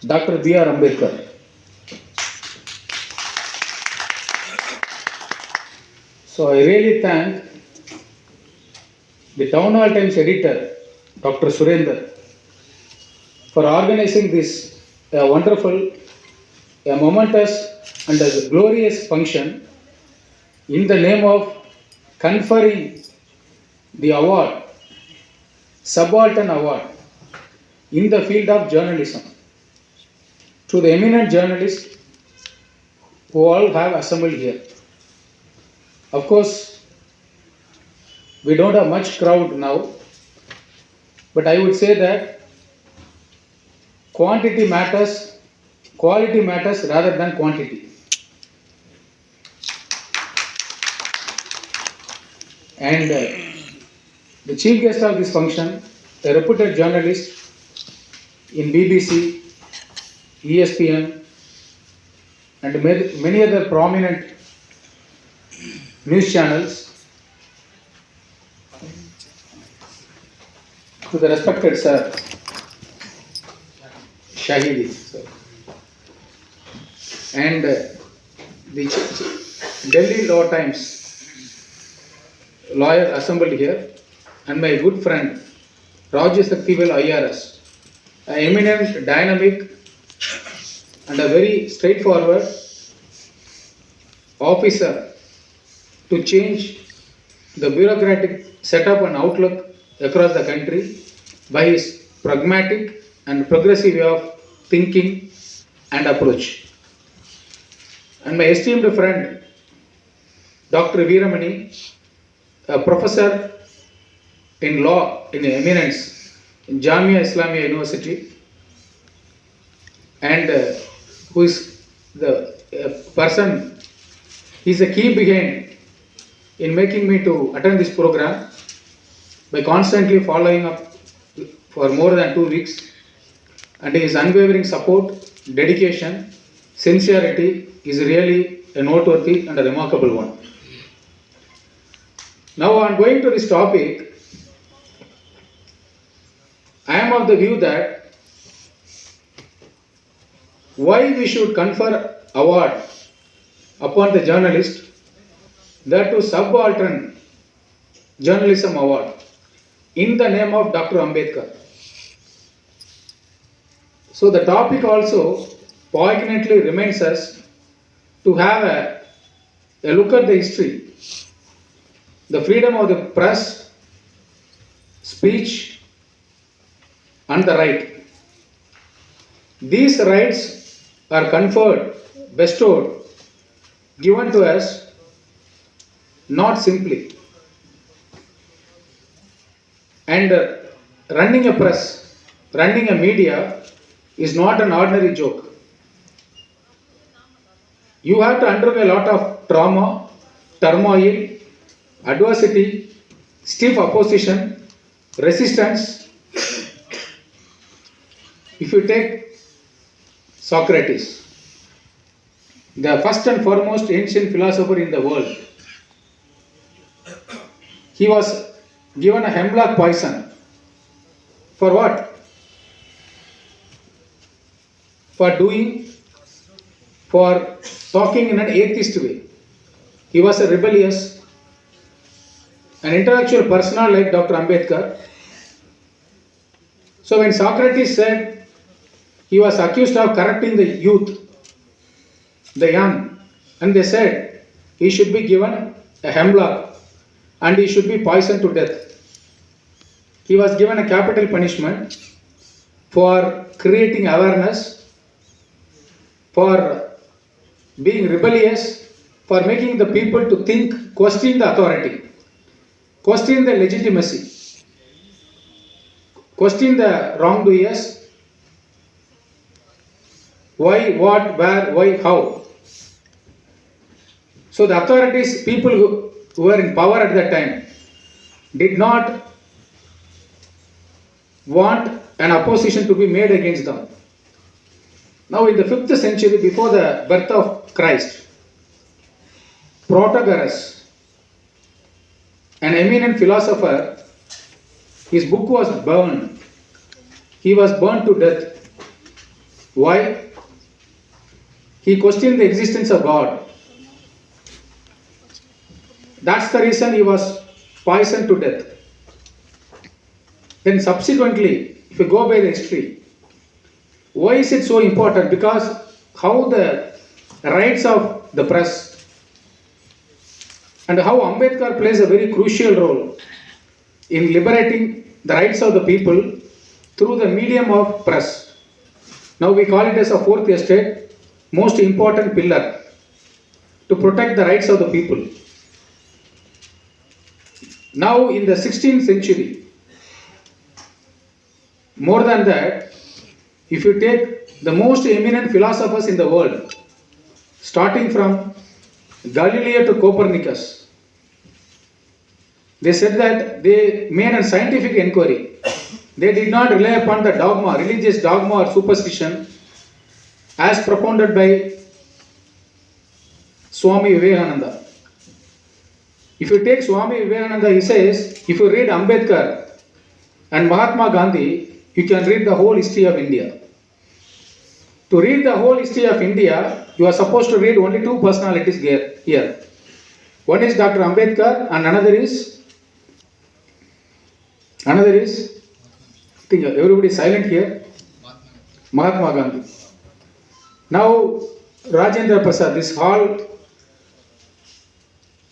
Dr. B.R. Ambedkar. So I really thank the Town Hall Times editor, Dr. Surender, for organizing this wonderful, momentous and a glorious function in the name of conferring the award, Subaltern Award, in the field of journalism to the eminent journalists who all have assembled here. Of course, we don't have much crowd now, but I would say that quality matters rather than quantity. And the chief guest of this function, a reputed journalist in BBC, ESPN, and many other prominent news channels, to the respected sir, Shahidi, sir. And the Delhi Law Times lawyer assembled here, and my good friend Raju Saktivel IRS, an eminent, dynamic, and a very straightforward officer to change the bureaucratic setup and outlook across the country by his pragmatic and progressive way of thinking and approach. And my esteemed friend, Dr. Veeramani, a professor in law in eminence in Jamia Islamia University, and who is the person, he is a key behind in making me to attend this program by constantly following up for more than 2 weeks, and his unwavering support, dedication, sincerity is really a noteworthy and a remarkable one. Now on going to this topic, I am of the view that why we should confer award upon the journalist, that to subaltern journalism award in the name of Dr. Ambedkar. So the topic also poignantly reminds us to have a look at the history, the freedom of the press, speech, and the right. These rights are conferred, bestowed, given to us not simply. And running a press, running a media is not an ordinary joke. You have to undergo a lot of trauma, turmoil, adversity, stiff opposition, resistance. If you take Socrates, the first and foremost ancient philosopher in the world, he was given a hemlock poison. For what? For talking in an atheist way. He was a rebellious, an intellectual persona like Dr. Ambedkar. So when Socrates said he was accused of corrupting the youth, the young, and they said he should be given a hemlock and he should be poisoned to death. He was given a capital punishment for creating awareness, for being rebellious, for making the people to think, question the authority, question the legitimacy, question the wrongdoers, why, what, where, why, how. So the authorities, people who were in power at that time, did not want an opposition to be made against them. Now in the 5th century, before the birth of Christ, Protagoras, an eminent philosopher, his book was burned. He was burned to death. Why? He questioned the existence of God. That's the reason he was poisoned to death. Then subsequently, if you go by the history, why is it so important? Because how the rights of the press and how Ambedkar plays a very crucial role in liberating the rights of the people through the medium of press. Now we call it as a fourth estate, most important pillar to protect the rights of the people. Now in the 16th century, more than that, if you take the most eminent philosophers in the world, starting from Galileo to Copernicus, they said that they made a scientific inquiry. They did not rely upon the dogma, religious dogma or superstition as propounded by Swami Vivekananda. If you take Swami Vivekananda, he says, if you read Ambedkar and Mahatma Gandhi, you can read the whole history of India. To read the whole history of India, you are supposed to read only two personalities here. One is Dr. Ambedkar and another is, I think everybody is silent here, Mahatma Gandhi. Now, Rajendra Prasad, this hall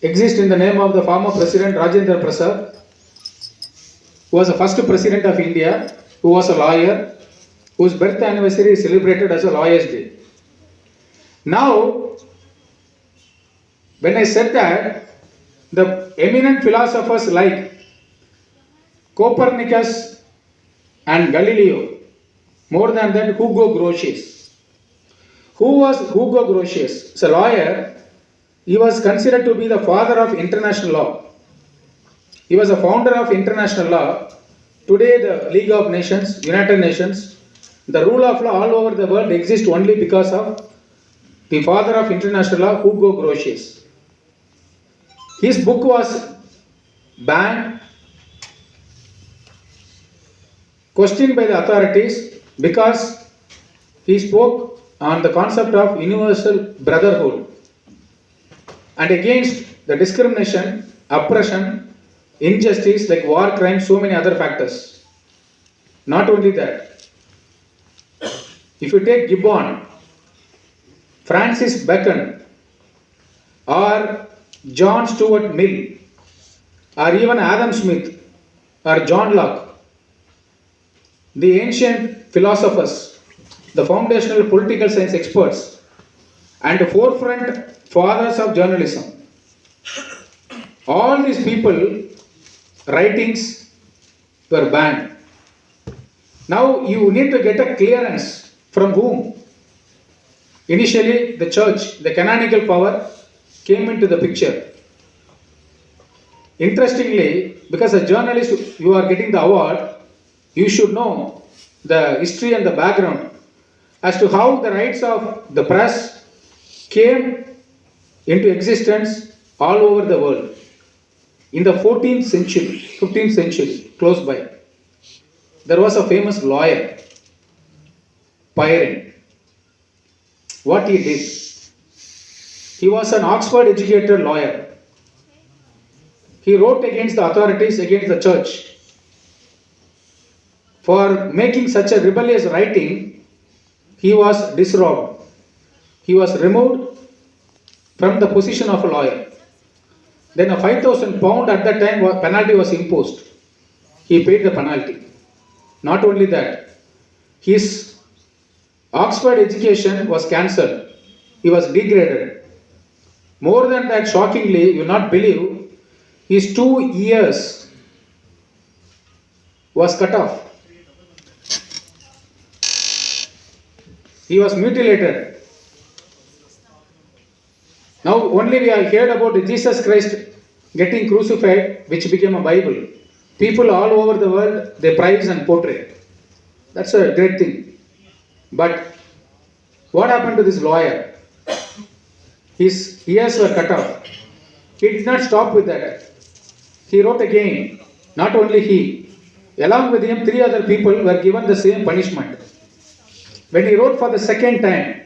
exists in the name of the former president Rajendra Prasad, who was the first president of India, who was a lawyer, whose birth anniversary is celebrated as a Lawyer's Day. Now, when I said that, the eminent philosophers like Copernicus and Galileo, more than that, Hugo Grotius. Who was Hugo Grotius? As a lawyer, he was considered to be the father of international law. He was a founder of international law. Today, the League of Nations, United Nations, the rule of law all over the world exists only because of the father of international law, Hugo Grotius. His book was banned, questioned by the authorities because he spoke on the concept of universal brotherhood and against the discrimination, oppression, injustice like war crimes, so many other factors. Not only that, if you take Gibbon, Francis Bacon, or John Stuart Mill, or even Adam Smith, or John Locke, the ancient philosophers, the foundational political science experts, and the forefront fathers of journalism, all these people, writings were banned. Now you need to get a clearance from whom? Initially, the church, the canonical power came into the picture. Interestingly, because a journalist, you are getting the award, you should know the history and the background as to how the rights of the press came into existence all over the world. In the 14th century, 15th century, close by, there was a famous lawyer, Pyrrhon. What he did, he was an Oxford educated lawyer. He wrote against the authorities, against the church. For making such a rebellious writing, he was disrobed. He was removed from the position of a lawyer. Then a £5,000 at that time penalty was imposed. He paid the penalty. Not only that, his Oxford education was cancelled. He was degraded. More than that, shockingly, you will not believe, his 2 ears was cut off. He was mutilated. Now only we have heard about Jesus Christ getting crucified, which became a Bible. People all over the world, they praise and portray. That's a great thing. But what happened to this lawyer? His ears were cut off. He did not stop with that. He wrote again. Not only he, along with him, 3 other people were given the same punishment. When he wrote for the second time,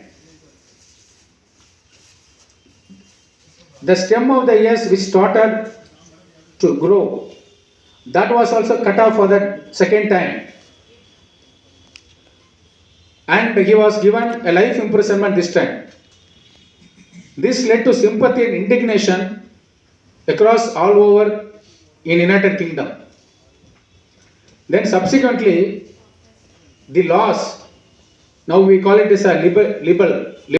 the stem of the ears which started to grow, that was also cut off for the second time. And he was given a life imprisonment this time. This led to sympathy and indignation across all over in United Kingdom. Then subsequently, the laws, now we call it as a libel